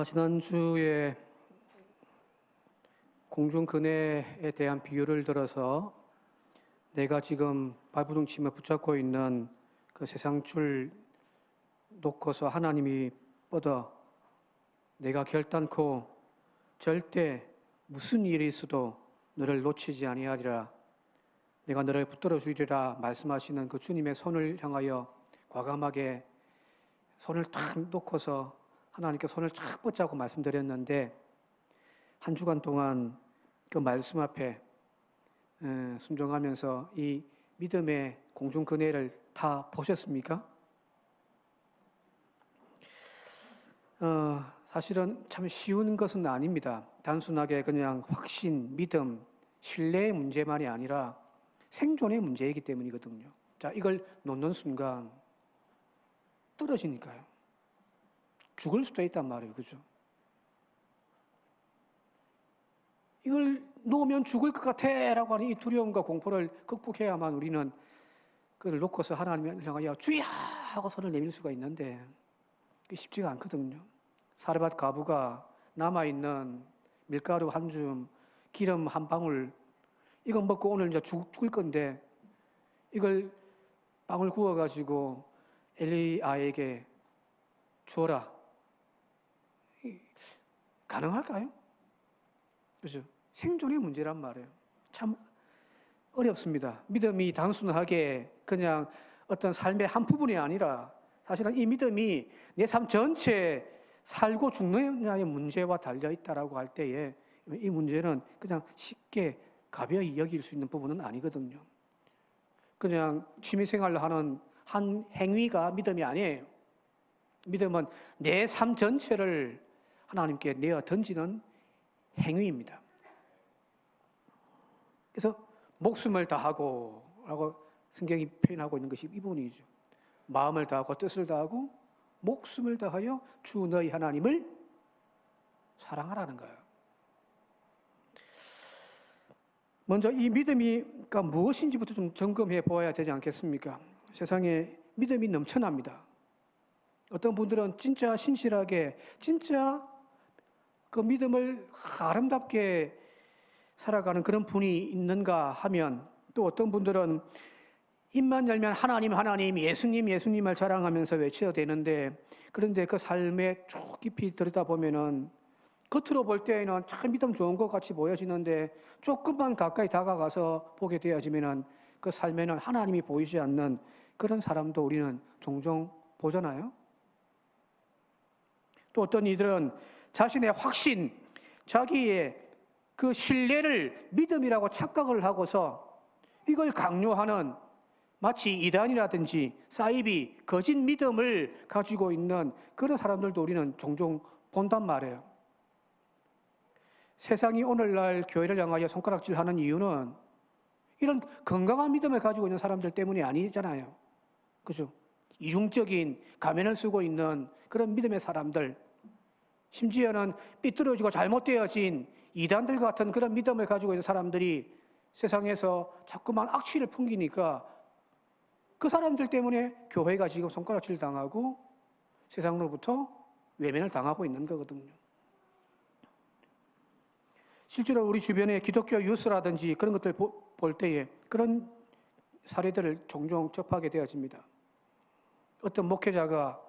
지난주에 공중근해에 대한 비유를 들어서 내가 지금 발부둥침에 붙잡고 있는 그 세상줄 놓고서 하나님이 뻗어 내가 결단코 절대 무슨 일이 있어도 너를 놓치지 아니하리라, 내가 너를 붙들어 주리라 말씀하시는 그 주님의 손을 향하여 과감하게 손을 탁 놓고서 하나님께 손을 쫙 뻗자고 말씀드렸는데, 한 주간 동안 그 말씀 앞에 순종하면서 이 믿음의 공중근해를 다 보셨습니까? 사실은 참 쉬운 것은 아닙니다. 단순하게 그냥 확신, 믿음, 신뢰의 문제만이 아니라 생존의 문제이기 때문이거든요. 자, 이걸 놓는 순간 떨어지니까요. 죽을 수도 있단 말이에요. 그죠? 이걸 놓으면 죽을 것 같아 라고 하는 이 두려움과 공포를 극복해야만 우리는 그걸 놓고서 하나님을 향하여 주야 하고 손을 내밀 수가 있는데, 그게 쉽지가 않거든요. 사르밧 과부가 남아있는 밀가루 한 줌, 기름 한 방울, 이거 먹고 오늘 이제 죽을 건데 이걸 빵을 구워가지고 엘리야에게 주어라. 가능할까요? 그죠? 생존의 문제란 말이에요. 참 어렵습니다. 믿음이 단순하게 그냥 어떤 삶의 한 부분이 아니라 사실은 이 믿음이 내 삶 전체에 살고 죽느냐의 문제와 달려 있다라고 할 때에 이 문제는 그냥 쉽게 가벼이 여길 수 있는 부분은 아니거든요. 그냥 취미생활을 하는 한 행위가 믿음이 아니에요. 믿음은 내 삶 전체를 하나님께 내어 던지는 행위입니다. 그래서 목숨을 다하고 라고 성경이 표현하고 있는 것이 이 부분이죠. 마음을 다하고 뜻을 다하고 목숨을 다하여 주 너희 하나님을 사랑하라는 거예요. 먼저 이 믿음이 무엇인지부터 좀 점검해 보아야 되지 않겠습니까? 세상에 믿음이 넘쳐납니다. 어떤 분들은 진짜 신실하게 진짜 그 믿음을 아름답게 살아가는 그런 분이 있는가 하면, 또 어떤 분들은 입만 열면 하나님 하나님 예수님 예수님을 자랑하면서 외쳐야 되는데, 그런데 그 삶에 쭉 깊이 들여다보면은 겉으로 볼 때에는 참 믿음 좋은 것 같이 보여지는데 조금만 가까이 다가가서 보게 되어지면은 그 삶에는 하나님이 보이지 않는 그런 사람도 우리는 종종 보잖아요. 또 어떤 이들은 자신의 확신, 자기의 그 신뢰를 믿음이라고 착각을 하고서 이걸 강요하는, 마치 이단이라든지 사이비, 거짓 믿음을 가지고 있는 그런 사람들도 우리는 종종 본단 말이에요. 세상이 오늘날 교회를 향하여 손가락질하는 이유는 이런 건강한 믿음을 가지고 있는 사람들 때문이 아니잖아요. 그죠? 이중적인 가면을 쓰고 있는 그런 믿음의 사람들, 심지어는 삐뚤어지고 잘못되어진 이단들 같은 그런 믿음을 가지고 있는 사람들이 세상에서 자꾸만 악취를 풍기니까 그 사람들 때문에 교회가 지금 손가락질 당하고 세상으로부터 외면을 당하고 있는 거거든요. 실제로 우리 주변에 기독교 뉴스라든지 그런 것들 볼 때에 그런 사례들을 종종 접하게 되어집니다. 어떤 목회자가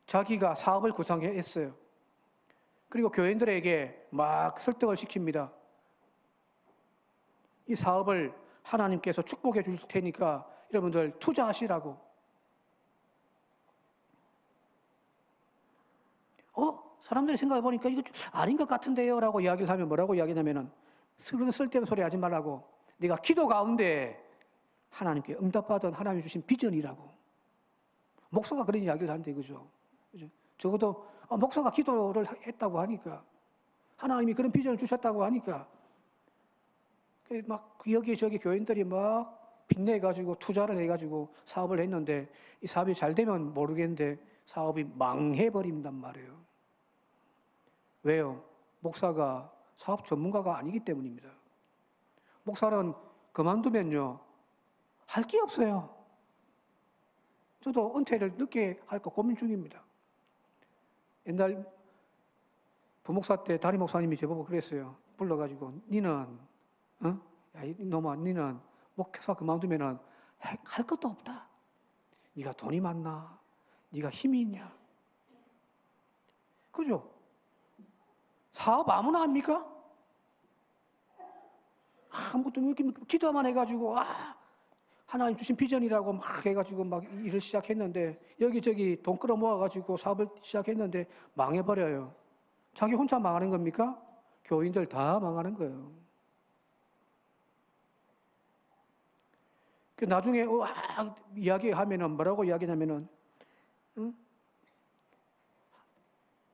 자기가 사업을 구상했어요. 그리고 교인들에게 막 설득을 시킵니다. 이 사업을 하나님께서 축복해 줄 테니까 여러분들 투자하시라고. 사람들이 생각해 보니까 이거 아닌 것 같은데요 라고 이야기를 하면 뭐라고 이야기하냐면은, 쓸데없는 소리 하지 말라고. 네가 기도 가운데 하나님께 응답받은 하나님이 주신 비전이라고. 목사가 그런 이야기를 하는데, 그죠? 적어도 목사가 기도를 했다고 하니까, 하나님이 그런 비전을 주셨다고 하니까 막 여기저기 교인들이 막 빚내가지고 투자를 해가지고 사업을 했는데, 이 사업이 잘 되면 모르겠는데 사업이 망해버린단 말이에요. 왜요? 목사가 사업 전문가가 아니기 때문입니다. 목사는 그만두면요, 할 게 없어요. 저도 은퇴를 늦게 할까 고민 중입니다. 옛날 부목사 때 담임 목사님이 저보고 그랬어요. 불러가지고 니는 야 이놈아 니는 목사 그만두면은 할 것도 없다. 네가 돈이 많나? 네가 힘이 있냐? 그죠? 사업 아무나 합니까? 아무것도 이렇게 기도만 해가지고 하나님 주신 비전이라고 막 해가지고 막 일을 시작했는데 여기저기 돈 끌어 모아가지고 사업을 시작했는데 망해버려요. 자기 혼자 망하는 겁니까? 교인들 다 망하는 거예요. 그 나중에 이야기하면은 뭐라고 이야기냐면은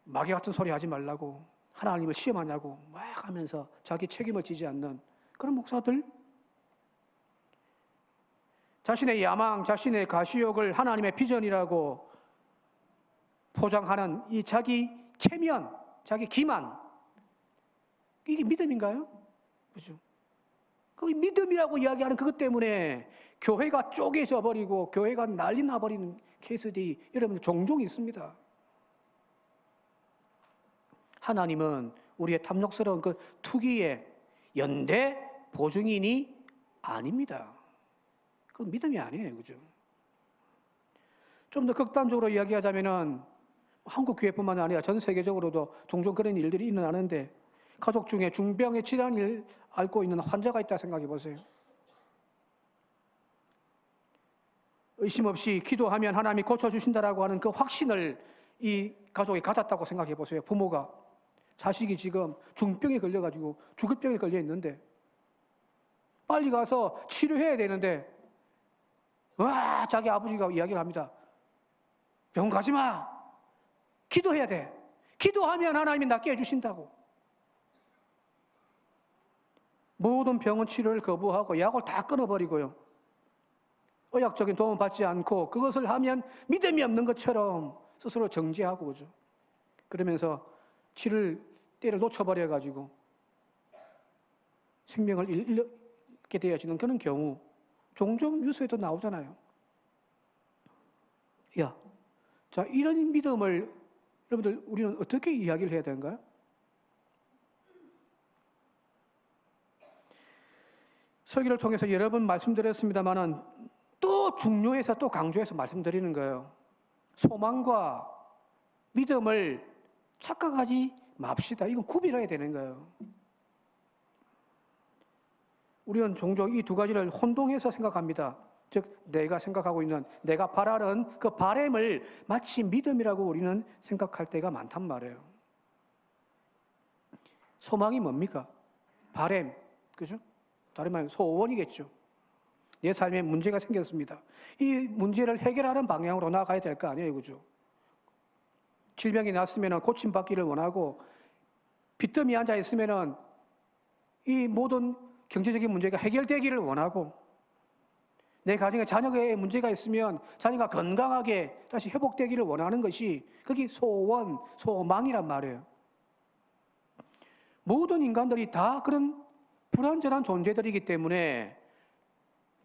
마귀 같은 소리 하지 말라고 하나님을 시험하냐고 막 하면서 자기 책임을 지지 않는 그런 목사들, 자신의 야망, 자신의 가시욕을 하나님의 비전이라고 포장하는 이 자기 체면, 자기 기만, 이게 믿음인가요? 그죠? 그 믿음이라고 이야기하는 그것 때문에 교회가 쪼개져 버리고 교회가 난리 나버리는 케이스들이 여러분 종종 있습니다. 하나님은 우리의 탐욕스러운 그 투기의 연대 보증인이 아닙니다. 그건 믿음이 아니에요. 그죠? 좀 더 극단적으로 이야기하자면은 한국 교회뿐만 아니라 전 세계적으로도 종종 그런 일들이 일어나는데 가족 중에 중병의 질환을 앓고 있는 환자가 있다 생각해 보세요. 의심 없이 기도하면 하나님이 고쳐주신다라고 하는 그 확신을 이 가족이 가졌다고 생각해 보세요. 부모가. 자식이 지금 중병에 걸려가지고 죽을 병에 걸려 있는데 빨리 가서 치료해야 되는데 자기 아버지가 이야기를 합니다. 병원 가지 마. 기도해야 돼. 기도하면 하나님이 낫게 해주신다고. 모든 병원 치료를 거부하고 약을 다 끊어버리고요. 의학적인 도움을 받지 않고 그것을 하면 믿음이 없는 것처럼 스스로 정죄하고 그죠. 그러면서 치료를 때를 놓쳐버려가지고 생명을 잃게 되어지는 그런 경우 종종 뉴스에도 나오잖아요. 자 이런 믿음을 여러분들 우리는 어떻게 이야기를 해야 되는가요? 설교를 통해서 여러 번 말씀드렸습니다만은 또 중요해서 또 강조해서 말씀드리는 거예요. 소망과 믿음을 착각하지 맙시다. 이건 구별해야 되는 거예요. 우리는 종종 이 두 가지를 혼동해서 생각합니다. 즉 내가 생각하고 있는 내가 바라는 그 바램을 마치 믿음이라고 우리는 생각할 때가 많단 말이에요. 소망이 뭡니까? 바램, 그죠? 다른 말로 소원이겠죠. 내 삶에 문제가 생겼습니다. 이 문제를 해결하는 방향으로 나아가야 될 거 아니에요, 그죠? 질병이 났으면 고침받기를 원하고 빚더미에 앉아 있으면 이 모든 경제적인 문제가 해결되기를 원하고 내 가정에 자녀의 문제가 있으면 자녀가 건강하게 다시 회복되기를 원하는 것이 그게 소원, 소망이란 말이에요. 모든 인간들이 다 그런 불완전한 존재들이기 때문에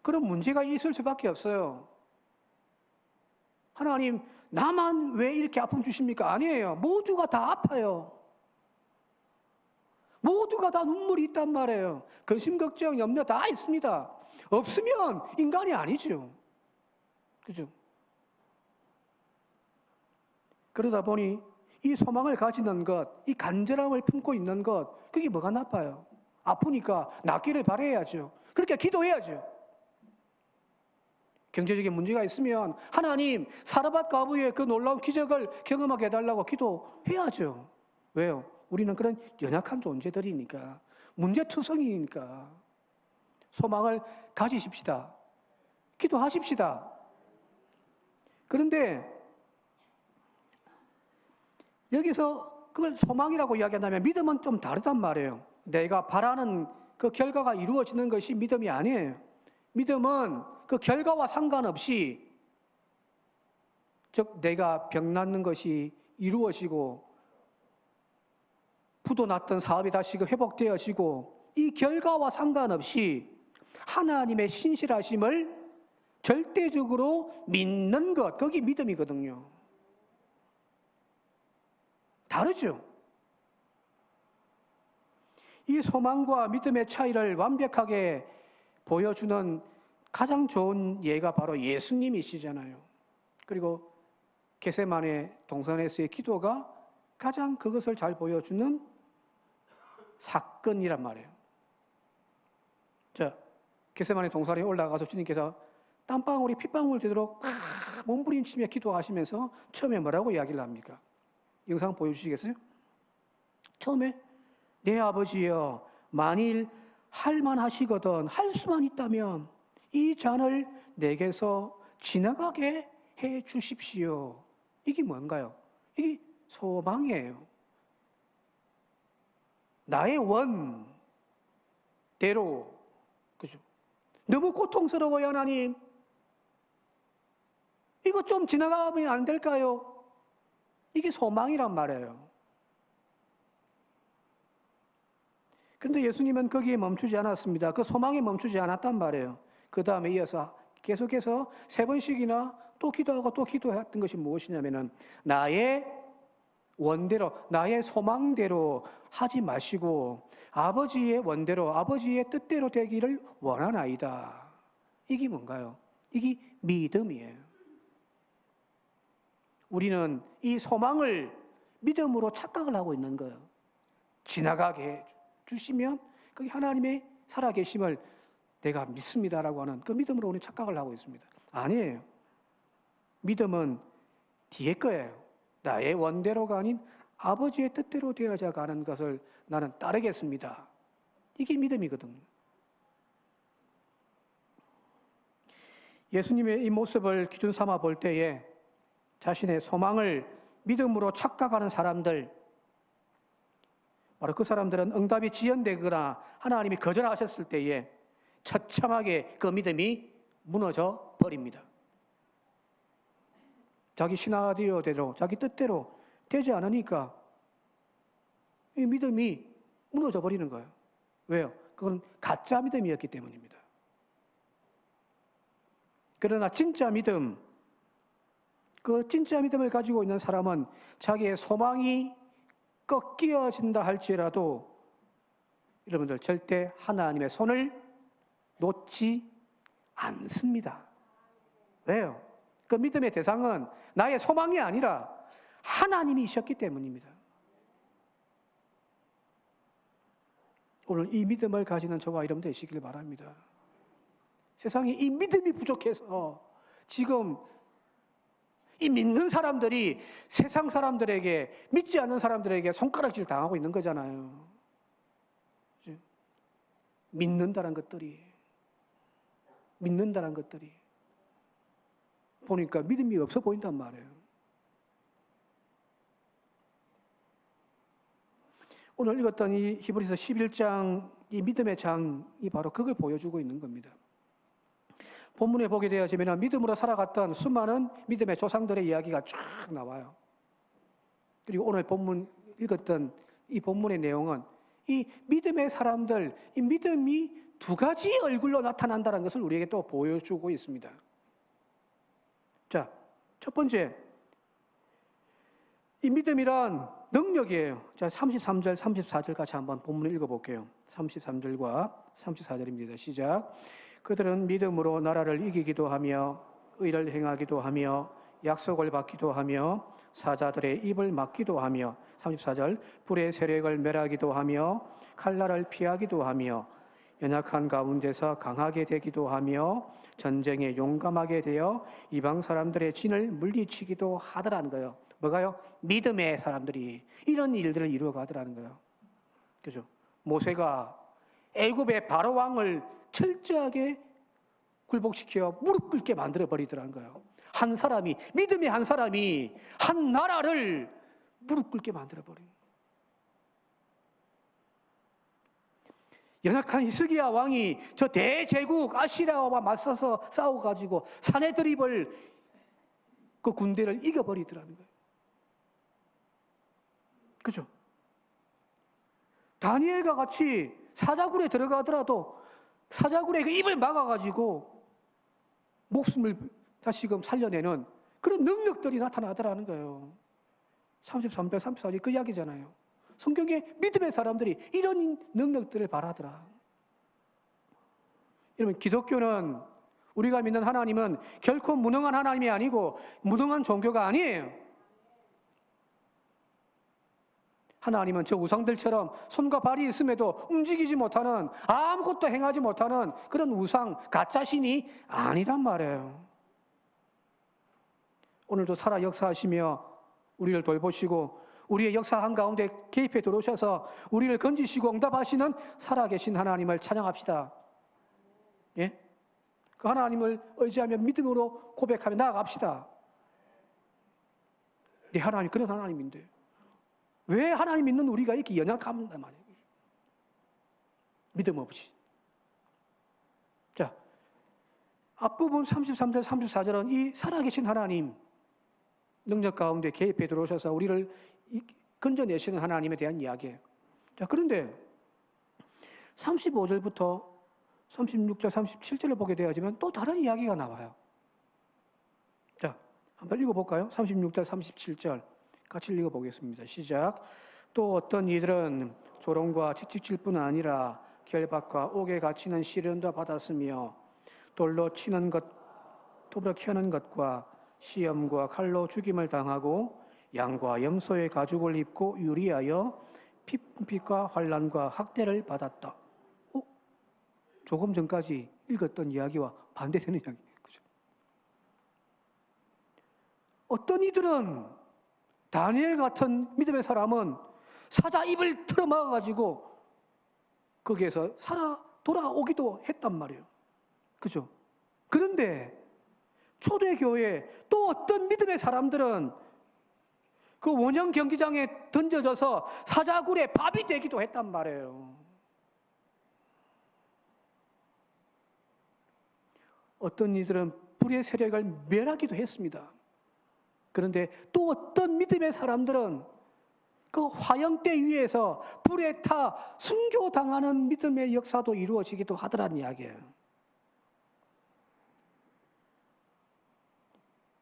그런 문제가 있을 수밖에 없어요. 하나님, 나만 왜 이렇게 아픔 주십니까? 아니에요. 모두가 다 아파요. 모두가 다 눈물이 있단 말이에요. 근심, 걱정, 염려 다 있습니다. 없으면 인간이 아니죠. 그죠? 그러다 보니 이 소망을 가지는 것, 이 간절함을 품고 있는 것, 그게 뭐가 나빠요? 아프니까 낫기를 바라야죠. 그렇게 기도해야죠. 경제적인 문제가 있으면 하나님 사르밧 과부의 그 놀라운 기적을 경험하게 해달라고 기도해야죠. 왜요? 우리는 그런 연약한 존재들이니까, 문제투성이니까. 소망을 가지십시다. 기도하십시다. 그런데 여기서 그걸 소망이라고 이야기한다면 믿음은 좀 다르단 말이에요. 내가 바라는 그 결과가 이루어지는 것이 믿음이 아니에요. 믿음은 그 결과와 상관없이, 즉 내가 병 낫는 것이 이루어지고 부도 났던 사업이 다시 회복되어지고 이 결과와 상관없이 하나님의 신실하심을 절대적으로 믿는 것, 그게 믿음이거든요. 다르죠? 이 소망과 믿음의 차이를 완벽하게 보여주는 가장 좋은 예가 바로 예수님이시잖아요. 그리고 겟세마네 동산에서의 기도가 가장 그것을 잘 보여주는 사건이란 말이에요. 자, 겟세마네 동산에 올라가서 주님께서 땀방울이 핏방울 되도록 몸부림치며 기도하시면서 처음에 뭐라고 이야기를 합니까? 영상 보여주시겠어요? 처음에 내 아버지여, 만일 할만하시거든, 할 수만 있다면 이 잔을 내게서 지나가게 해 주십시오. 이게 뭔가요? 이게 소망이에요. 나의 원대로, 그죠? 너무 고통스러워요, 하나님. 이거 좀 지나가면 안 될까요? 이게 소망이란 말이에요. 그런데 예수님은 거기에 멈추지 않았습니다. 그 소망에 멈추지 않았단 말이에요. 그 다음에 이어서 계속해서 3번씩이나 또 기도하고 또 기도했던 것이 무엇이냐면은 나의 원대로, 나의 소망대로 하지 마시고 아버지의 원대로, 아버지의 뜻대로 되기를 원하나이다. 이게 뭔가요? 이게 믿음이에요. 우리는 이 소망을 믿음으로 착각을 하고 있는 거예요. 지나가게 해 주시면 그게 하나님의 살아계심을 내가 믿습니다라고 하는 그 믿음으로 우리는 착각을 하고 있습니다. 아니에요. 믿음은 뒤에 거예요. 나의 원대로가 아닌 아버지의 뜻대로 되어져 가는 것을 나는 따르겠습니다. 이게 믿음이거든요. 예수님의 이 모습을 기준 삼아 볼 때에 자신의 소망을 믿음으로 착각하는 사람들, 바로 그 사람들은 응답이 지연되거나 하나님이 거절하셨을 때에 처참하게 그 믿음이 무너져 버립니다. 자기 시나리오대로, 자기 뜻대로 되지 않으니까 이 믿음이 무너져 버리는 거예요. 왜요? 그건 가짜 믿음이었기 때문입니다. 그러나 진짜 믿음, 그 진짜 믿음을 가지고 있는 사람은 자기의 소망이 꺾여진다 할지라도 여러분들 절대 하나님의 손을 놓지 않습니다. 왜요? 그 믿음의 대상은 나의 소망이 아니라 하나님이셨기 때문입니다. 오늘 이 믿음을 가지는 저와 여러분 되시길 바랍니다. 세상에 이 믿음이 부족해서 지금 이 믿는 사람들이 세상 사람들에게, 믿지 않는 사람들에게 손가락질 당하고 있는 거잖아요. 믿는다는 것들이 보니까 믿음이 없어 보인단 말이에요. 오늘 읽었던 이 히브리서 11장, 이 믿음의 장이 바로 그걸 보여주고 있는 겁니다. 본문에 보게 되어지면 믿음으로 살아갔던 수많은 믿음의 조상들의 이야기가 쫙 나와요. 그리고 오늘 본문 읽었던 이 본문의 내용은 이 믿음의 사람들, 이 믿음이 두 가지 얼굴로 나타난다는 것을 우리에게 또 보여주고 있습니다. 자, 첫 번째, 이 믿음이란 능력이에요. 자, 33절, 34절 같이 한번 본문을 읽어볼게요. 33절과 34절입니다. 시작. 그들은 믿음으로 나라를 이기기도 하며 의를 행하기도 하며 약속을 받기도 하며 사자들의 입을 막기도 하며 34절 불의 세력을 멸하기도 하며 칼날을 피하기도 하며 연약한 가운데서 강하게 되기도 하며 전쟁에 용감하게 되어 이방 사람들의 진을 물리치기도 하더라는 거예요. 뭐가요? 믿음의 사람들이 이런 일들을 이루어가더라는 거예요. 그죠? 모세가 애굽의 바로 왕을 철저하게 굴복시켜 무릎 꿇게 만들어 버리더라는 거예요. 한 사람이, 믿음의 한 사람이 한 나라를 무릎 꿇게 만들어 버린. 연약한 히스기야 왕이 저 대제국 아시리아와 맞서서 싸워가지고 사내드립을 그 군대를 이겨버리더라는 거예요. 그죠? 다니엘과 같이 사자굴에 들어가더라도 사자굴에 그 입을 막아가지고 목숨을 다시금 살려내는 그런 능력들이 나타나더라는 거예요. 33절, 34절 그 이야기잖아요. 성경에 믿음의 사람들이 이런 능력들을 바라더라. 여러분, 기독교는, 우리가 믿는 하나님은 결코 무능한 하나님이 아니고 무능한 종교가 아니에요. 하나님은 저 우상들처럼 손과 발이 있음에도 움직이지 못하는, 아무것도 행하지 못하는 그런 우상, 가짜신이 아니란 말이에요. 오늘도 살아 역사하시며 우리를 돌보시고 우리의 역사 한가운데 개입해 들어오셔서 우리를 건지시고 응답하시는 살아계신 하나님을 찬양합시다. 예? 그 하나님을 의지하며 믿음으로 고백하며 나아갑시다. 내 하나님 그런 하나님인데 왜 하나님 믿는 우리가 이렇게 연약합니다 말이에요. 믿음 없이. 자, 앞부분 33절 34절은 이 살아계신 하나님 능력 가운데 개입해 들어오셔서 우리를 건져내시는 하나님에 대한 이야기예요. 자, 그런데 35절부터 36절, 37절을 보게 되어지면 또 다른 이야기가 나와요. 자, 한번 읽어볼까요? 36절, 37절 같이 읽어보겠습니다. 시작. 또 어떤 이들은 조롱과 채찍질뿐 아니라 결박과 옥에 갇히는 시련도 받았으며 돌로 치는 것, 톱으로 켜는 것과 시험과 칼로 죽임을 당하고 양과 염소의 가죽을 입고 유리하여 핍과 환난과 학대를 받았다. 조금 전까지 읽었던 이야기와 반대되는 이야기. 그죠? 어떤 이들은 다니엘 같은 믿음의 사람은 사자 입을 틀어막아가지고 거기에서 살아 돌아오기도 했단 말이에요. 그죠? 그런데 초대교회 또 어떤 믿음의 사람들은 그 원형 경기장에 던져져서 사자굴에 밥이 되기도 했단 말이에요. 어떤 이들은 불의 세력을 멸하기도 했습니다. 그런데 또 어떤 믿음의 사람들은 그 화형대 위에서 불에 타 순교당하는 믿음의 역사도 이루어지기도 하더라는 이야기예요.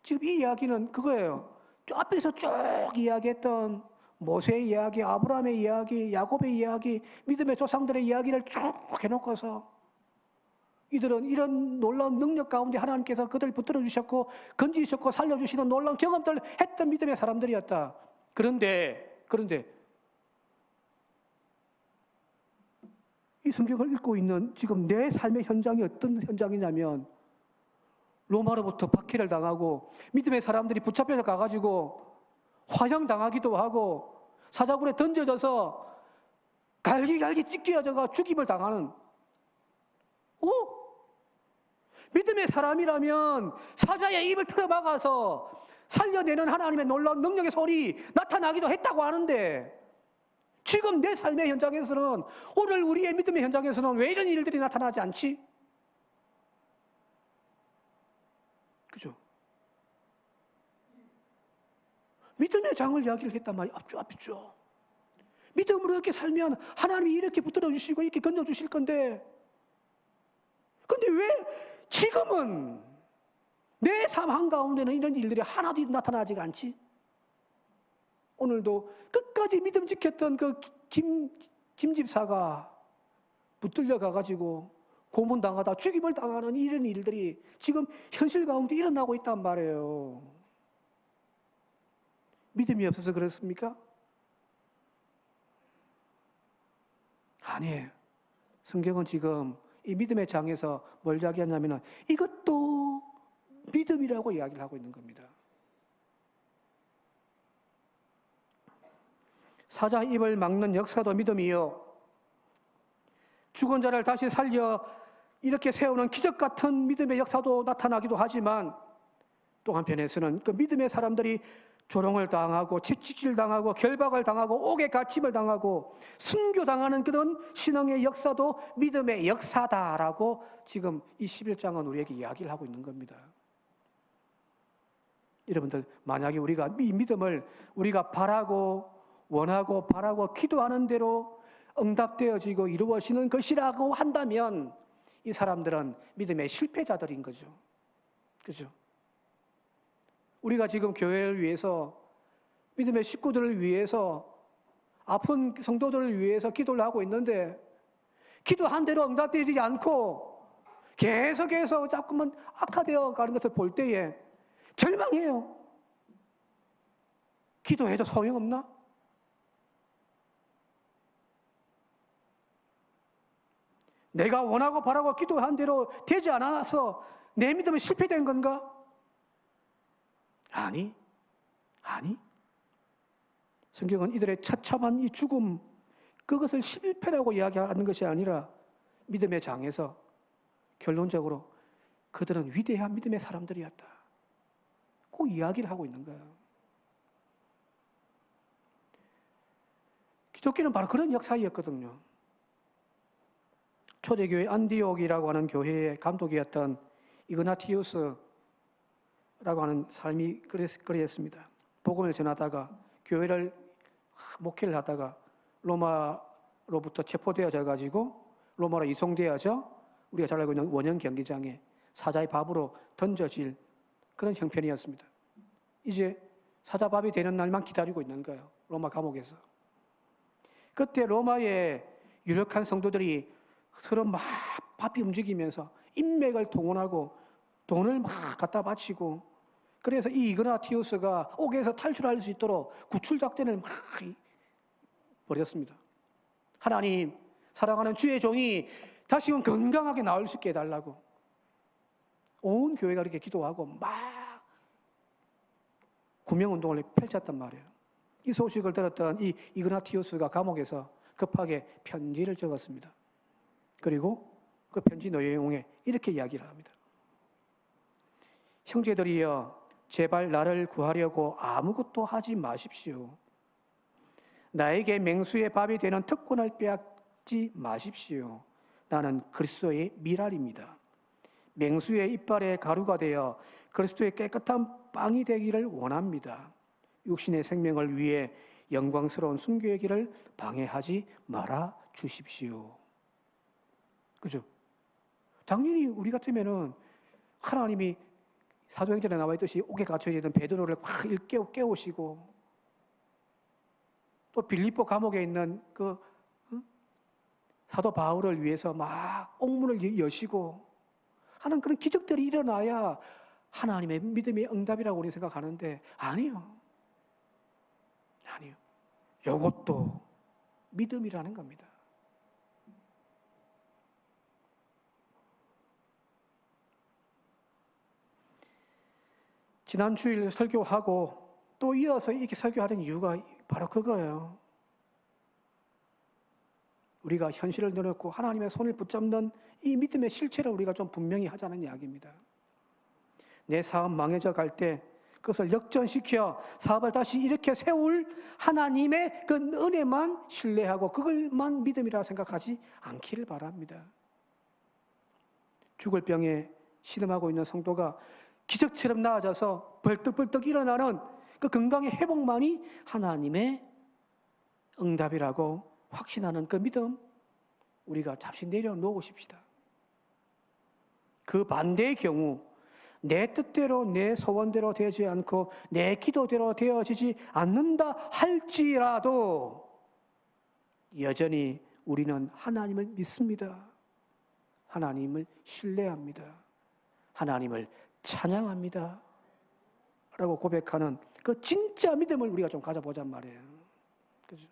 지금 이 이야기는 그거예요. 저 앞에서 쭉 이야기했던 모세의 이야기, 아브라함의 이야기, 야곱의 이야기, 믿음의 조상들의 이야기를 쭉 해놓고서 이들은 이런 놀라운 능력 가운데 하나님께서 그들을 붙들어 주셨고 건지셨고 살려주시는 놀라운 경험들을 했던 믿음의 사람들이었다. 그런데 이 성경을 읽고 있는 지금 내 삶의 현장이 어떤 현장이냐면 로마로부터 박해를 당하고 믿음의 사람들이 붙잡혀서 가가지고 화형당하기도 하고 사자굴에 던져져서 갈기갈기 찢겨져가 죽임을 당하는 믿음의 사람이라면 사자의 입을 틀어막아서 살려내는 하나님의 놀라운 능력의 손이 나타나기도 했다고 하는데 지금 내 삶의 현장에서는 오늘 우리의 믿음의 현장에서는 왜 이런 일들이 나타나지 않지? 그죠? 믿음의 장을 이야기를 했단 말이에요. 앞죠. 믿음으로 이렇게 살면 하나님이 이렇게 붙들어 주시고 이렇게 건져 주실 건데 근데 왜 지금은 내 삶 한가운데는 이런 일들이 하나도 나타나지가 않지? 오늘도 끝까지 믿음 지켰던 그 김 집사가 붙들려 가가지고 고문당하다 죽임을 당하는 이런 일들이 지금 현실 가운데 일어나고 있단 말이에요. 믿음이 없어서 그렇습니까? 아니에요. 성경은 지금 이 믿음의 장에서 뭘 이야기하냐면 이것도 믿음이라고 이야기를 하고 있는 겁니다. 사자 입을 막는 역사도 믿음이요. 죽은 자를 다시 살려 이렇게 세우는 기적 같은 믿음의 역사도 나타나기도 하지만 또 한편에서는 그 믿음의 사람들이 조롱을 당하고 채찍질 당하고 결박을 당하고 옥에 갇힘을 당하고 순교당하는 그런 신앙의 역사도 믿음의 역사다라고 지금 이 11장은 우리에게 이야기를 하고 있는 겁니다. 여러분들 만약에 우리가 이 믿음을 우리가 원하고 바라고 기도하는 대로 응답되어지고 이루어지는 것이라고 한다면 이 사람들은 믿음의 실패자들인 거죠. 그죠? 우리가 지금 교회를 위해서 믿음의 식구들을 위해서 아픈 성도들을 위해서 기도를 하고 있는데 기도한 대로 응답되지 않고 계속해서 자꾸만 악화되어 가는 것을 볼 때에 절망해요. 기도해도 소용없나? 내가 원하고 바라고 기도한 대로 되지 않아서 내 믿음은 실패된 건가? 아니. 성경은 이들의 처참한 이 죽음, 그것을 실패라고 이야기하는 것이 아니라 믿음의 장에서 결론적으로 그들은 위대한 믿음의 사람들이었다. 그 이야기를 하고 있는 거예요. 기독교는 바로 그런 역사였거든요. 초대교회 안디옥이라고 하는 교회의 감독이었던 이그나티우스라고 하는 사람이 그랬습니다. 복음을 전하다가 교회를 목회를 하다가 로마로부터 체포되어져 가지고 로마로 이송되어져 우리가 잘 알고 있는 원형 경기장에 사자의 밥으로 던져질 그런 형편이었습니다. 이제 사자밥이 되는 날만 기다리고 있는 거예요. 로마 감옥에서. 그때 로마의 유력한 성도들이 서로 막 바삐 움직이면서 인맥을 동원하고 돈을 막 갖다 바치고, 그래서 이 이그나티우스가 옥에서 탈출할 수 있도록 구출 작전을 막 벌였습니다. 하나님, 사랑하는 주의 종이 다시금 건강하게 나올 수 있게 해달라고 온 교회가 이렇게 기도하고 막 구명운동을 펼쳤단 말이에요. 이 소식을 들었던 이 이그나티우스가 감옥에서 급하게 편지를 적었습니다. 그리고 그 편지 내용에 이렇게 이야기를 합니다. 형제들이여, 제발 나를 구하려고 아무것도 하지 마십시오. 나에게 맹수의 밥이 되는 특권을 빼앗지 마십시오. 나는 그리스도의 미랄입니다. 맹수의 이빨에 가루가 되어 그리스도의 깨끗한 빵이 되기를 원합니다. 육신의 생명을 위해 영광스러운 순교의 길을 방해하지 말아 주십시오. 그죠? 당연히 우리 같으면은 하나님이 사도행전에 나와 있듯이 옥에 갇혀야 되던 베드로를 확 깨우시고, 또 빌립보 감옥에 있는 그 사도 바울을 위해서 막 옥문을 여시고 하는 그런 기적들이 일어나야 하나님의 믿음의 응답이라고 우리 생각하는데 아니요. 이것도 믿음이라는 겁니다. 지난 주일 설교하고 또 이어서 이렇게 설교하는 이유가 바로 그거예요. 우리가 현실을 내려놓고 하나님의 손을 붙잡는 이 믿음의 실체를 우리가 좀 분명히 하자는 이야기입니다. 내 사업 망해져 갈 때 그것을 역전시켜 사업을 다시 이렇게 세울 하나님의 그 은혜만 신뢰하고 그걸만 믿음이라 생각하지 않기를 바랍니다. 죽을 병에 신음하고 있는 성도가 기적처럼 나아져서 벌떡벌떡 일어나는 그 건강의 회복만이 하나님의 응답이라고 확신하는 그 믿음, 우리가 잠시 내려놓고 싶시다. 그 반대의 경우 내 뜻대로 내 소원대로 되지 않고 내 기도대로 되어지지 않는다 할지라도 여전히 우리는 하나님을 믿습니다. 하나님을 신뢰합니다. 하나님을 찬양합니다. 라고 고백하는 그 진짜 믿음을 우리가 좀 가져보잔 말이에요. 그죠?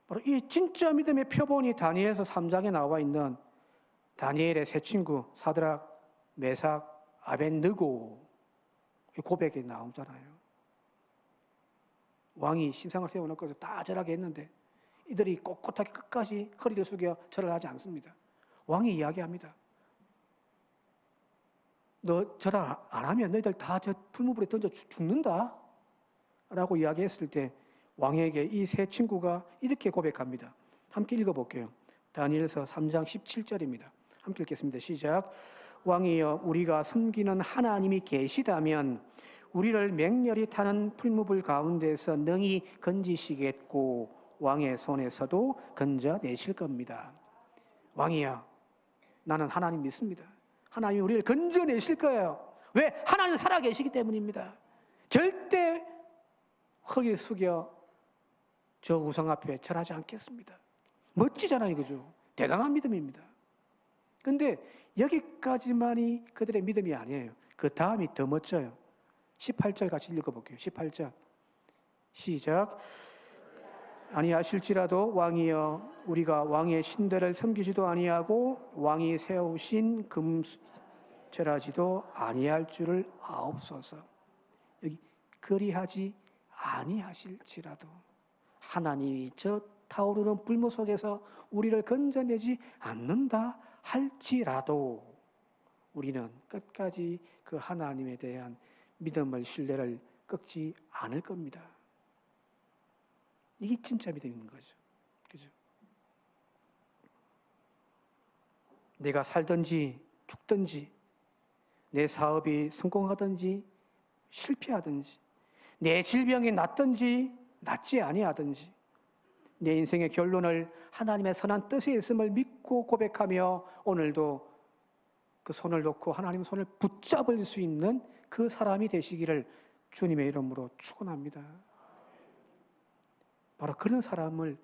바로 이 진짜 믿음의 표본이 다니엘서 3장에 나와 있는 다니엘의 세 친구 사드락, 메삭, 아벳느고 고백이 나오잖아요. 왕이 신상을 세워놓고 다 절하게 했는데 이들이 꼿꼿하게 끝까지 허리를 숙여 절을 하지 않습니다. 왕이 이야기합니다. 너 절 안 하면 너희들 다 저 풀무불에 던져 죽는다 라고 이야기했을 때 왕에게 이 세 친구가 이렇게 고백합니다. 함께 읽어볼게요. 다니엘서 3장 17절입니다. 함께 읽겠습니다. 시작. 왕이여, 우리가 섬기는 하나님이 계시다면 우리를 맹렬히 타는 풀무불 가운데서 능히 건지시겠고 왕의 손에서도 건져내실 겁니다. 왕이여, 나는 하나님 믿습니다. 하나님이 우리를 건져내실 거예요. 왜? 하나님 살아계시기 때문입니다. 절대 허리 숙여 저 우상 앞에 절하지 않겠습니다. 멋지잖아요, 그죠? 대단한 믿음입니다. 근데 여기까지만이 그들의 믿음이 아니에요. 그 다음이 더 멋져요. 18절 같이 읽어볼게요. 18절 시작. 아니하실지라도 왕이여 우리가 왕의 신들을 섬기지도 아니하고 왕이 세우신 절하지도 아니할 줄을 아옵소서. 여기 그리하지 아니하실지라도 하나님이 저 타오르는 불모 속에서 우리를 건져내지 않는다 할지라도 우리는 끝까지 그 하나님에 대한 믿음을 신뢰를 꺾지 않을 겁니다. 이게 진짜 믿음인 거죠. 그죠? 내가 살든지 죽든지 내 사업이 성공하든지 실패하든지 내 질병이 낫든지 낫지 아니하든지 내 인생의 결론을 하나님의 선한 뜻에 있음을 믿고 고백하며 오늘도 그 손을 놓고 하나님 손을 붙잡을 수 있는 그 사람이 되시기를 주님의 이름으로 축원합니다. 바로 그런 사람을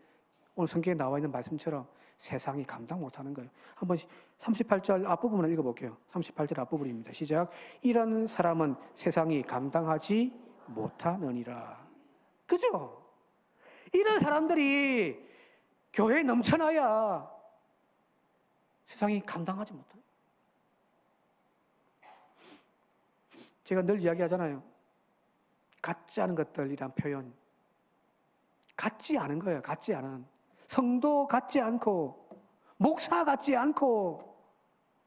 오늘 성경에 나와 있는 말씀처럼 세상이 감당 못하는 거예요. 한번 38절 앞부분을 읽어볼게요. 38절 앞부분입니다. 시작. 이런 사람은 세상이 감당하지 못하느니라. 그죠? 이런 사람들이 교회에 넘쳐나야 세상이 감당하지 못해요. 제가 늘 이야기하잖아요. 같지 않은 것들이란 표현. 같지 않은 거예요. 같지 않은. 성도 같지 않고 목사 같지 않고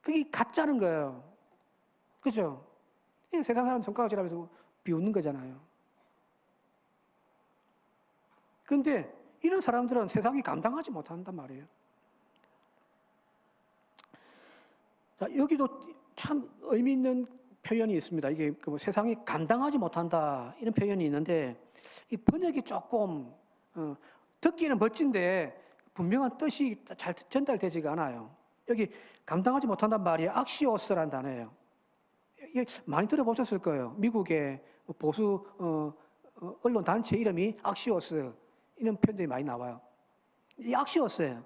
그게 같지 않은 거예요. 그죠? 세상 사람 손가락질하면서 비웃는 거잖아요. 그런데 이런 사람들은 세상이 감당하지 못한단 말이에요. 자, 여기도 참 의미 있는 표현이 있습니다. 이게 세상이 감당하지 못한다 이런 표현이 있는데 이 번역이 조금 듣기는 멋진데 분명한 뜻이 잘 전달되지가 않아요. 여기 감당하지 못한단 말이 악시오스라는 단어예요. 이게 많이 들어보셨을 거예요. 미국의 보수 언론 단체 이름이 악시오스 이런 표현들이 많이 나와요. 이 악시오스예요.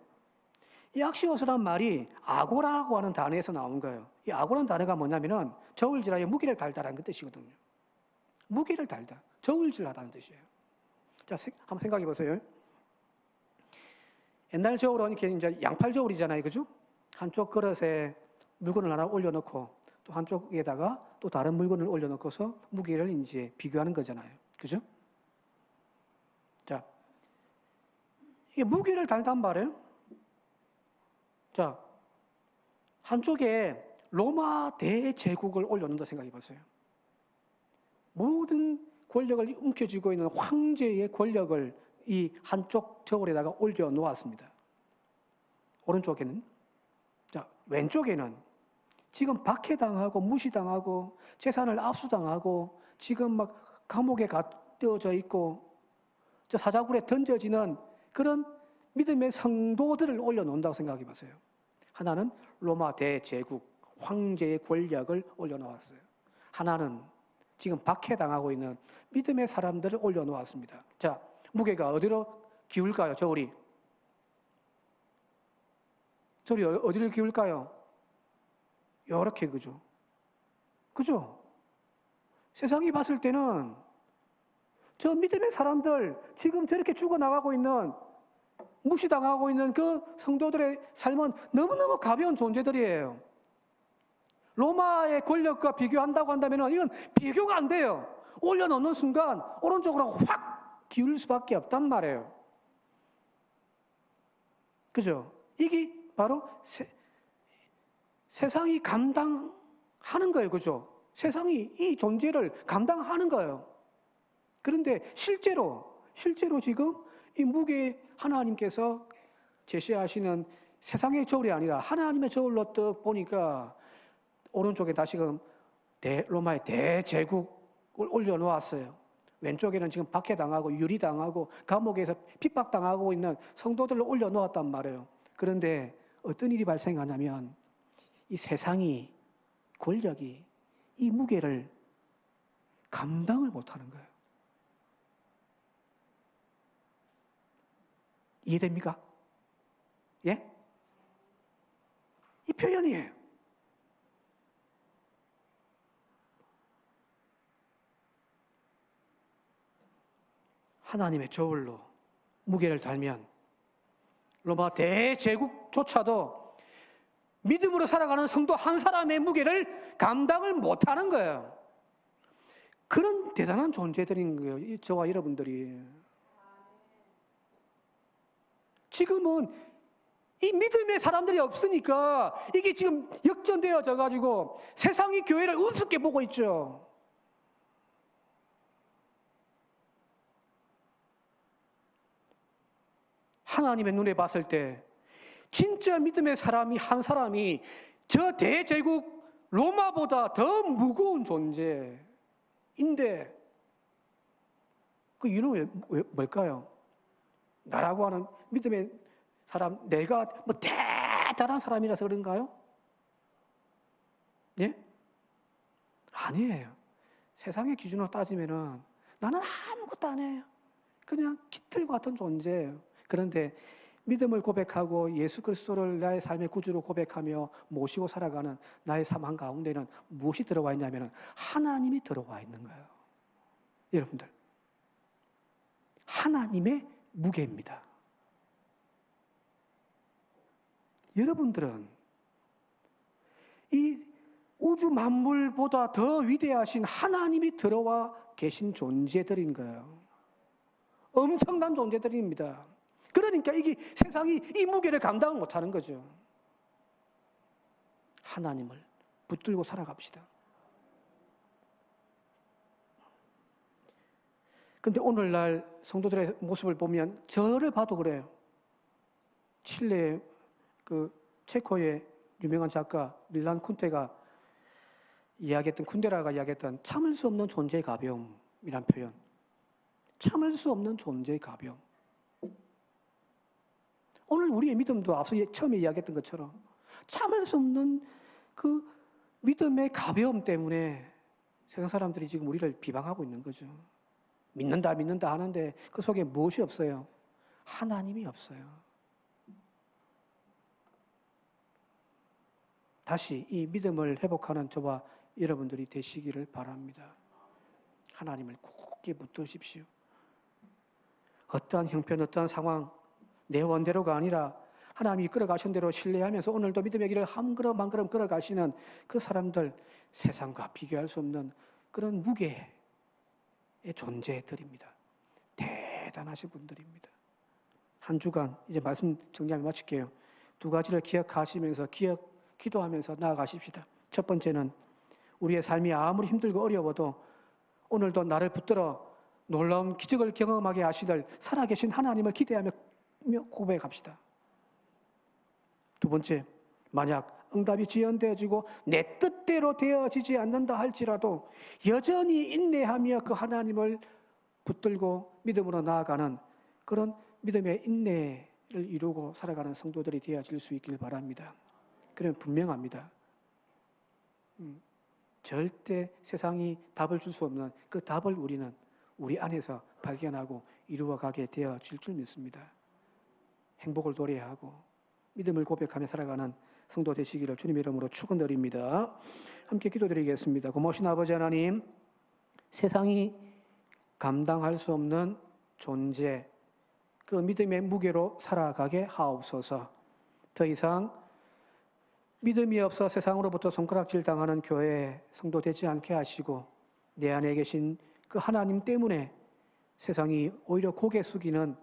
이 악시오스란 말이 아고라고 하는 단어에서 나온 거예요. 이 아고라는 단어가 뭐냐면은 저울질하여 무게를 달다라는 그 뜻이거든요. 무게를 달다, 저울질하다는 뜻이에요. 자, 한번 생각해 보세요. 옛날 저울은 이렇게 이제 양팔 저울이잖아요, 그죠? 한쪽 그릇에 물건을 하나 올려놓고 또 한쪽에다가 또 다른 물건을 올려놓고서 무게를 이제 비교하는 거잖아요, 그죠? 자, 이게 무게를 달단 말이에요. 자, 한쪽에 로마 대제국을 올려놓는다 생각해 보세요. 모든 권력을 움켜쥐고 있는 황제의 권력을 이 한쪽 저울에다가 올려놓았습니다. 오른쪽에는. 자, 왼쪽에는 지금 박해당하고 무시당하고 재산을 압수당하고 지금 막 감옥에 갇혀져 있고 저 사자굴에 던져지는 그런 믿음의 성도들을 올려놓는다고 생각해 보세요. 하나는 로마 대제국 황제의 권력을 올려놓았어요. 하나는 지금 박해당하고 있는 믿음의 사람들을 올려놓았습니다. 자, 무게가 어디로 기울까요? 저울이 어디를 기울까요? 요렇게, 그죠? 그죠? 세상이 봤을 때는 저 믿음의 사람들 지금 저렇게 죽어나가고 있는 무시당하고 있는 그 성도들의 삶은 너무너무 가벼운 존재들이에요. 로마의 권력과 비교한다고 한다면 이건 비교가 안 돼요. 올려놓는 순간 오른쪽으로 확 기울일 수밖에 없단 말이에요. 그죠? 이게 바로 세상이 감당하는 거예요. 그죠? 세상이 이 존재를 감당하는 거예요. 그런데 실제로 지금 이 무게 하나님께서 제시하시는 세상의 저울이 아니라 하나님의 저울로 딱 보니까 오른쪽에 다시금 로마의 대제국을 올려놓았어요. 왼쪽에는 지금 박해당하고 유리당하고 감옥에서 핍박당하고 있는 성도들을 올려놓았단 말이에요. 그런데 어떤 일이 발생하냐면 이 세상이 권력이 이 무게를 감당을 못하는 거예요. 이해됩니까? 예? 이 표현이에요. 하나님의 저울로 무게를 달면 로마 대제국조차도 믿음으로 살아가는 성도 한 사람의 무게를 감당을 못하는 거예요. 그런 대단한 존재들인 거예요. 저와 여러분들이. 지금은 이 믿음의 사람들이 없으니까 이게 지금 역전되어져 가지고 세상이 교회를 우습게 보고 있죠. 하나님의 눈에 봤을 때 진짜 믿음의 사람이 한 사람이 저 대제국 로마보다 더 무거운 존재인데 그 이유는 뭘까요? 나라고 하는 믿음의 사람, 내가 뭐 대단한 사람이라서 그런가요? 예? 아니에요. 세상의 기준으로 따지면은 나는 아무것도 안 해요. 그냥 깃털과 같은 존재예요. 그런데 믿음을 고백하고 예수 그리스도를 나의 삶의 구주로 고백하며 모시고 살아가는 나의 삶 한가운데는 무엇이 들어와 있냐면 하나님이 들어와 있는 거예요. 여러분들, 하나님의 무게입니다. 여러분들은 이 우주 만물보다 더 위대하신 하나님이 들어와 계신 존재들인 거예요. 엄청난 존재들입니다. 그러니까 이게 세상이 이 무게를 감당을 못하는 거죠. 하나님을 붙들고 살아갑시다. 근데 오늘날 성도들의 모습을 보면 저를 봐도 그래요. 칠레의 체코의 유명한 작가 밀란 쿤테가 이야기했던, 쿤데라가 이야기했던 참을 수 없는 존재의 가벼움이란 표현. 참을 수 없는 존재의 가벼움. 오늘 우리의 믿음도 앞서 처음에 이야기했던 것처럼 참을 수 없는 그 믿음의 가벼움 때문에 세상 사람들이 지금 우리를 비방하고 있는 거죠. 믿는다 하는데 그 속에 무엇이 없어요? 하나님이 없어요. 다시 이 믿음을 회복하는 저와 여러분들이 되시기를 바랍니다. 하나님을 굳게 붙드십시오. 어떠한 형편, 어떠한 상황, 내 원대로가 아니라 하나님이 끌어가신 대로 신뢰하면서 오늘도 믿음의 길을 한 걸음 한 걸음 걸어가시는 그 사람들, 세상과 비교할 수 없는 그런 무게의 존재들입니다. 대단하신 분들입니다. 한 주간 이제 말씀 정리하며 마칠게요. 두 가지를 기억하시면서 기도하면서 나아가십시다. 첫 번째는 우리의 삶이 아무리 힘들고 어려워도 오늘도 나를 붙들어 놀라운 기적을 경험하게 하시들 살아계신 하나님을 기대하며 고백합시다. 두 번째, 만약 응답이 지연되어지고 내 뜻대로 되어지지 않는다 할지라도 여전히 인내하며 그 하나님을 붙들고 믿음으로 나아가는 그런 믿음의 인내를 이루고 살아가는 성도들이 되어질 수 있길 바랍니다. 그러면 분명합니다. 절대 세상이 답을 줄 수 없는 그 답을 우리는 우리 안에서 발견하고 이루어가게 되어질 줄 믿습니다. 행복을 도래하고 믿음을 고백하며 살아가는 성도 되시기를 주님의 이름으로 축원드립니다. 함께 기도드리겠습니다. 고마우신 아버지 하나님, 세상이 감당할 수 없는 존재, 그 믿음의 무게로 살아가게 하옵소서. 더 이상 믿음이 없어 세상으로부터 손가락질 당하는 교회 성도 되지 않게 하시고 내 안에 계신 그 하나님 때문에 세상이 오히려 고개 숙이는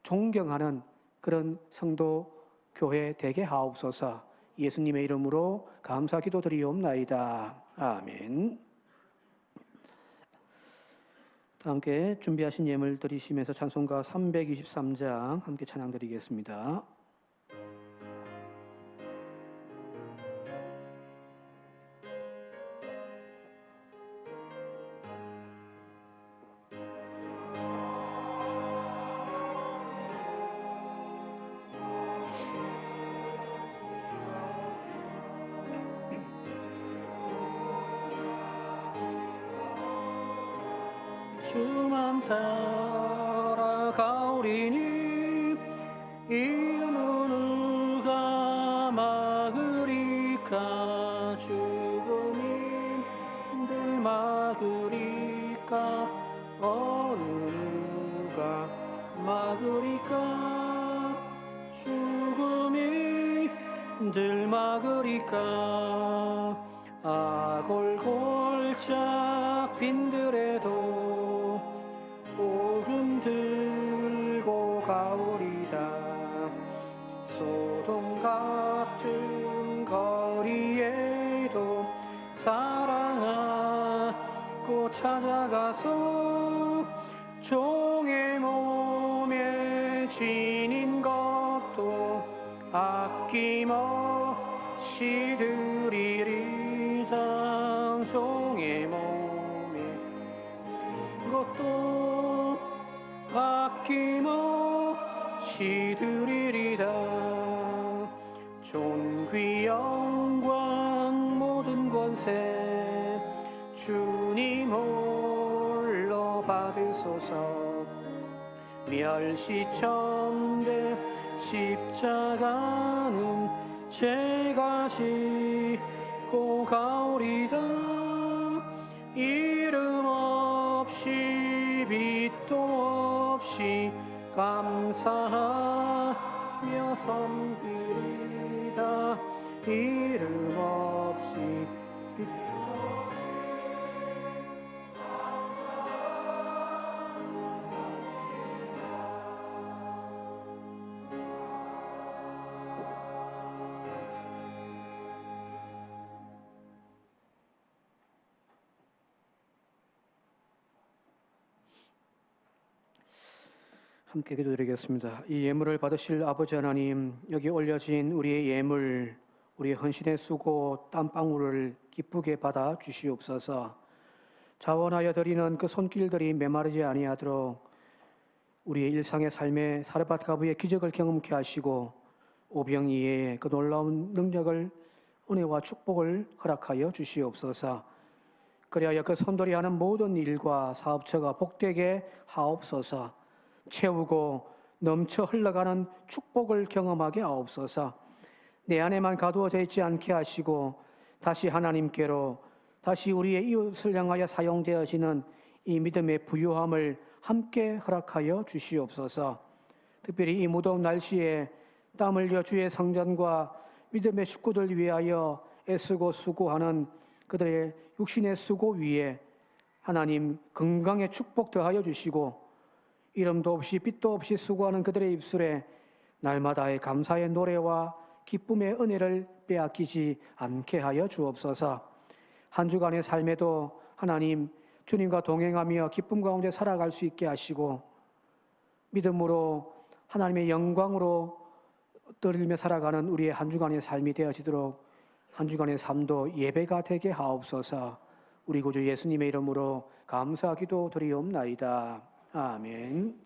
존경하는 그런 성도 교회 되게 하옵소서. 예수님의 이름으로 감사 기도드리옵나이다. 아멘. 함께 준비하신 예물 드리시면서 찬송가 323장 함께 찬양 드리겠습니다. 주만 따라가오리니 이름은 누가 막으리까 죽음인들 막으리까 어느 누가 막으리까 죽음인들 막으리까 아골골짝 빈들에도 복음 들고 가오리다 소돔 같은 거리에도 사랑하고 찾아가서 종의 몸에 지닌 것도 아낌없이 드리리다 종의 몸에 것도 아낌없이 드리리다 존귀 영광 모든 권세 주님 홀로 받으소서 멸시천대 십자가는 제가 지고 가오리다 이름 없이 빛도 없이 감사하며 섬기리다 이름 없이 빛도 함께 기도드리겠습니다. 이 예물을 받으실 아버지 하나님, 여기 올려진 우리의 예물, 우리의 헌신의 수고, 땀방울을 기쁘게 받아 주시옵소서. 자원하여 드리는 그 손길들이 메마르지 아니하도록 우리의 일상의 삶의 사르밧가부의 기적을 경험케 하시고 오병이의 그 놀라운 능력을 은혜와 축복을 허락하여 주시옵소서. 그리하여 그 손들이 하는 모든 일과 사업처가 복되게 하옵소서. 채우고 넘쳐 흘러가는 축복을 경험하게 하옵소서. 내 안에만 가두어져 있지 않게 하시고 다시 하나님께로 다시 우리의 이웃을 향하여 사용되어지는 이 믿음의 부유함을 함께 허락하여 주시옵소서. 특별히 이 무더운 날씨에 땀 흘려 주의 성전과 믿음의 식구들 위하여 애쓰고 수고하는 그들의 육신의 수고 위에 하나님 건강의 축복 더하여 주시고 이름도 없이 빛도 없이 수고하는 그들의 입술에 날마다의 감사의 노래와 기쁨의 은혜를 빼앗기지 않게 하여 주옵소서. 한 주간의 삶에도 하나님 주님과 동행하며 기쁨 가운데 살아갈 수 있게 하시고 믿음으로 하나님의 영광으로 떨리며 살아가는 우리의 한 주간의 삶이 되어지도록 한 주간의 삶도 예배가 되게 하옵소서. 우리 구주 예수님의 이름으로 감사기도 드리옵나이다. 아멘.